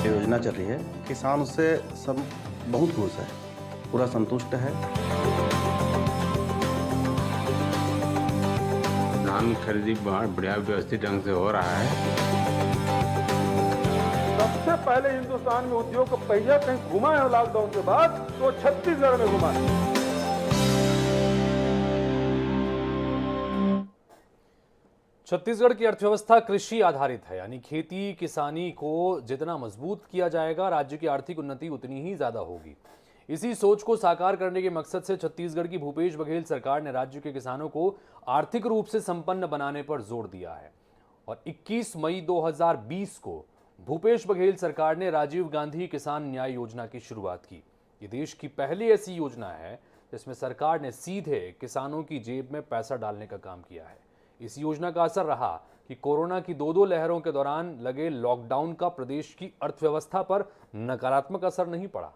योजना चल रही है, किसान उससे सब बहुत खुश है, पूरा संतुष्ट है। धान खरीदी बढ़िया व्यवस्थित ढंग से हो रहा है। सबसे पहले हिंदुस्तान में उद्योग का पहिया कहीं घुमा है लॉकडाउन के बाद तो छत्तीसगढ़ में घुमा है। छत्तीसगढ़ की अर्थव्यवस्था कृषि आधारित है, यानी खेती किसानी को जितना मजबूत किया जाएगा, राज्य की आर्थिक उन्नति उतनी ही ज्यादा होगी। इसी सोच को साकार करने के मकसद से छत्तीसगढ़ की भूपेश बघेल सरकार ने राज्य के किसानों को आर्थिक रूप से संपन्न बनाने पर जोर दिया है और 21 मई 2020 को भूपेश बघेल सरकार ने राजीव गांधी किसान न्याय योजना की शुरुआत की। ये देश की पहली ऐसी योजना है जिसमें सरकार ने सीधे किसानों की जेब में पैसा डालने का काम किया है। इस योजना का असर रहा कि कोरोना की दो लहरों के दौरान लगे लॉकडाउन का प्रदेश की अर्थव्यवस्था पर नकारात्मक असर नहीं पड़ा।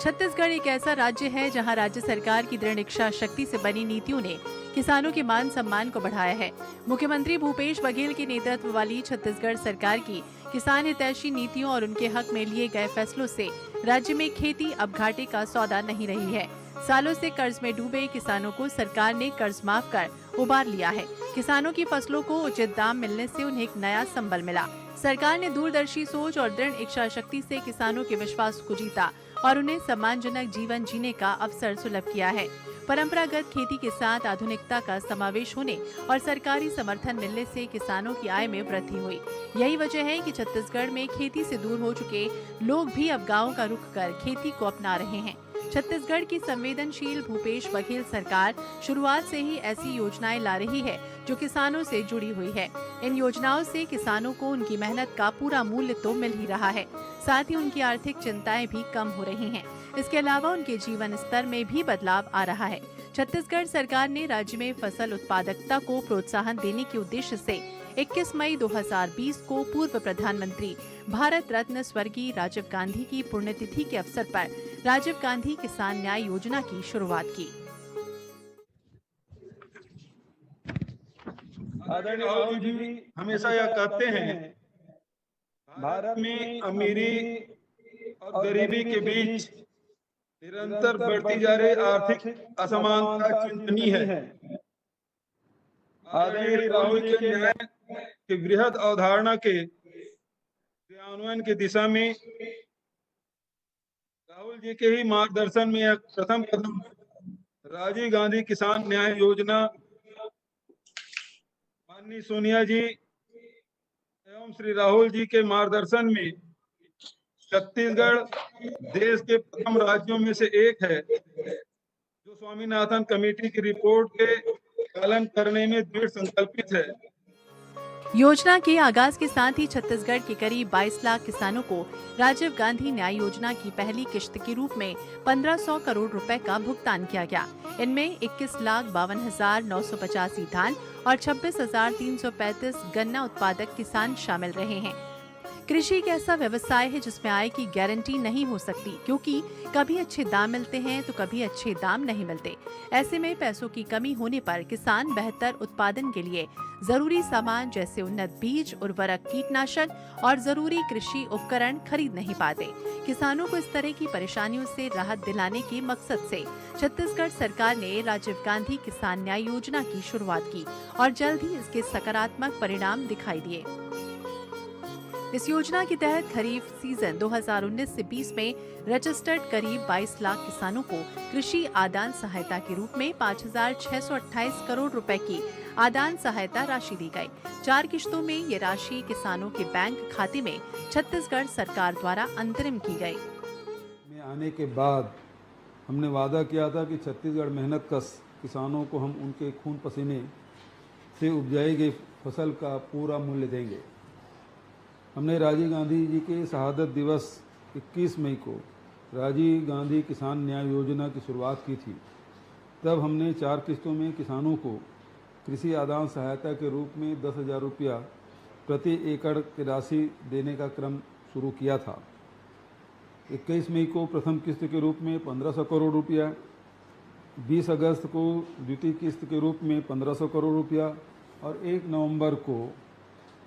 छत्तीसगढ़ एक ऐसा राज्य है जहां राज्य सरकार की दृढ़ इच्छा शक्ति से बनी नीतियों ने किसानों के मान सम्मान को बढ़ाया है। मुख्यमंत्री भूपेश बघेल के नेतृत्व वाली छत्तीसगढ़ सरकार की किसान हितैषी नीतियों और उनके हक में लिए गए फैसलों से राज्य में खेती अब घाटे का सौदा नहीं रही है। सालों से कर्ज में डूबे किसानों को सरकार ने कर्ज माफ कर उबार लिया है। किसानों की फसलों को उचित दाम मिलने से उन्हें एक नया संबल मिला। सरकार ने दूरदर्शी सोच और दृढ़ इच्छा शक्ति से किसानों के विश्वास को जीता और उन्हें सम्मानजनक जीवन जीने का अवसर सुलभ किया है। परंपरागत खेती के साथ आधुनिकता का समावेश होने और सरकारी समर्थन मिलने से किसानों की आय में वृद्धि हुई। यही वजह है कि छत्तीसगढ़ में खेती से दूर हो चुके लोग भी अब गाँव का रुख कर खेती को अपना रहे हैं। छत्तीसगढ़ की संवेदनशील भूपेश बघेल सरकार शुरुआत से ही ऐसी योजनाएं ला रही है जो किसानों से जुड़ी हुई है। इन योजनाओं से किसानों को उनकी मेहनत का पूरा मूल्य तो मिल ही रहा है, साथ ही उनकी आर्थिक चिंताएं भी कम हो रही हैं। इसके अलावा उनके जीवन स्तर में भी बदलाव आ रहा है। छत्तीसगढ़ सरकार ने राज्य में फसल उत्पादकता को प्रोत्साहन देने के उद्देश्य से 21 मई 2020 को पूर्व प्रधानमंत्री भारत रत्न स्वर्गीय राजीव गांधी की पुण्यतिथि के अवसर पर राजीव गांधी किसान न्याय योजना की शुरुआत की। आदरणीय राहुल जी हमेशा यह कहते हैं, भारत में अमीरी और गरीबी के बीच निरंतर बढ़ती जा रही आर्थिक असमानता चिंतनीय है। आदरणीय राहुल के न्याय की बृहद अवधारणा के क्रियान्वयन की दिशा में राहुल जी के ही मार्गदर्शन में यह प्रथम कदम राजीव गांधी किसान न्याय योजना माननीय सोनिया जी एवं श्री राहुल जी के मार्गदर्शन में छत्तीसगढ़ देश के प्रथम राज्यों में से एक है जो स्वामीनाथन कमेटी की रिपोर्ट के पालन करने में दृढ़ संकल्पित है। योजना के आगाज के साथ ही छत्तीसगढ़ के करीब 22 लाख किसानों को राजीव गांधी न्याय योजना की पहली किश्त के रूप में 1500 करोड़ रुपए का भुगतान किया गया। इनमें 21,52,985 धान और 26,335 गन्ना उत्पादक किसान शामिल रहे हैं। कृषि एक ऐसा व्यवसाय है जिसमें आय की गारंटी नहीं हो सकती, क्योंकि कभी अच्छे दाम मिलते हैं तो कभी अच्छे दाम नहीं मिलते। ऐसे में पैसों की कमी होने पर किसान बेहतर उत्पादन के लिए जरूरी सामान जैसे उन्नत बीज, उर्वरक, कीटनाशक और जरूरी कृषि उपकरण खरीद नहीं पाते। किसानों को इस तरह की परेशानियों से राहत दिलाने के मकसद से छत्तीसगढ़ सरकार ने राजीव गांधी किसान न्याय योजना की शुरुआत की और जल्द ही इसके सकारात्मक परिणाम दिखाई दिए। इस योजना के तहत खरीफ सीजन 2019 से 20 में रजिस्टर्ड करीब 22 लाख किसानों को कृषि आदान सहायता के रूप में 5,628 करोड़ रुपए की आदान सहायता राशि दी गई। 4 किश्तों में ये राशि किसानों के बैंक खाते में छत्तीसगढ़ सरकार द्वारा अंतरिम की गई। में आने के बाद हमने वादा किया था कि छत्तीसगढ़ मेहनत कश किसानों को हम उनके खून पसीने से उपजाई गई फसल का पूरा मूल्य देंगे। हमने राजीव गांधी जी के शहादत दिवस 21 मई को राजीव गांधी किसान न्याय योजना की शुरुआत की थी। तब हमने 4 किस्तों में किसानों को कृषि आदान सहायता के रूप में 10,000 रुपया प्रति एकड़ की राशि देने का क्रम शुरू किया था। 21 मई को प्रथम किस्त के रूप में 1,500 करोड़ रुपया, 20 अगस्त को द्वितीय किस्त के रूप में 1500 करोड़ रुपया और 1 नवंबर को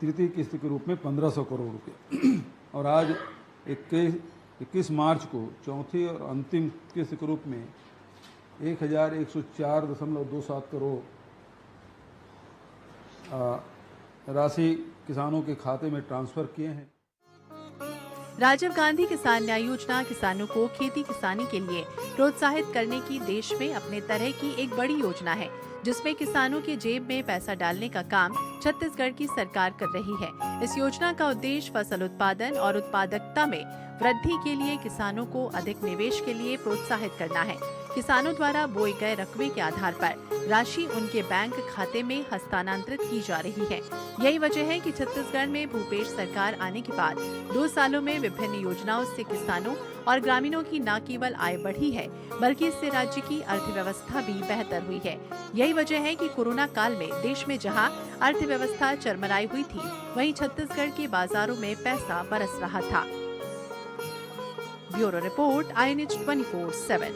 तृतीय किस्त के रूप में 1500 करोड़ रुपया और आज 21 मार्च को चौथी और अंतिम किस्त के रूप में 1104.27 करोड़ राशि किसानों के खाते में ट्रांसफर किए हैं। राजीव गांधी किसान न्याय योजना किसानों को खेती किसानी के लिए प्रोत्साहित करने की देश में अपने तरह की एक बड़ी योजना है, जिसमें किसानों के जेब में पैसा डालने का काम छत्तीसगढ़ की सरकार कर रही है। इस योजना का उद्देश्य फसल उत्पादन और उत्पादकता में वृद्धि के लिए किसानों को अधिक निवेश के लिए प्रोत्साहित करना है। किसानों द्वारा बोए गए रकबे के आधार पर राशि उनके बैंक खाते में हस्तांतरित की जा रही है। यही वजह है कि छत्तीसगढ़ में भूपेश सरकार आने के बाद 2 सालों में विभिन्न योजनाओं से किसानों और ग्रामीणों की न केवल आय बढ़ी है, बल्कि इससे राज्य की अर्थव्यवस्था भी बेहतर हुई है। यही वजह है कि कोरोना काल में देश में जहां अर्थव्यवस्था चरमराई हुई थी, वहीं छत्तीसगढ़ के बाजारों में पैसा बरस रहा था। Bureau report, INH 24/7।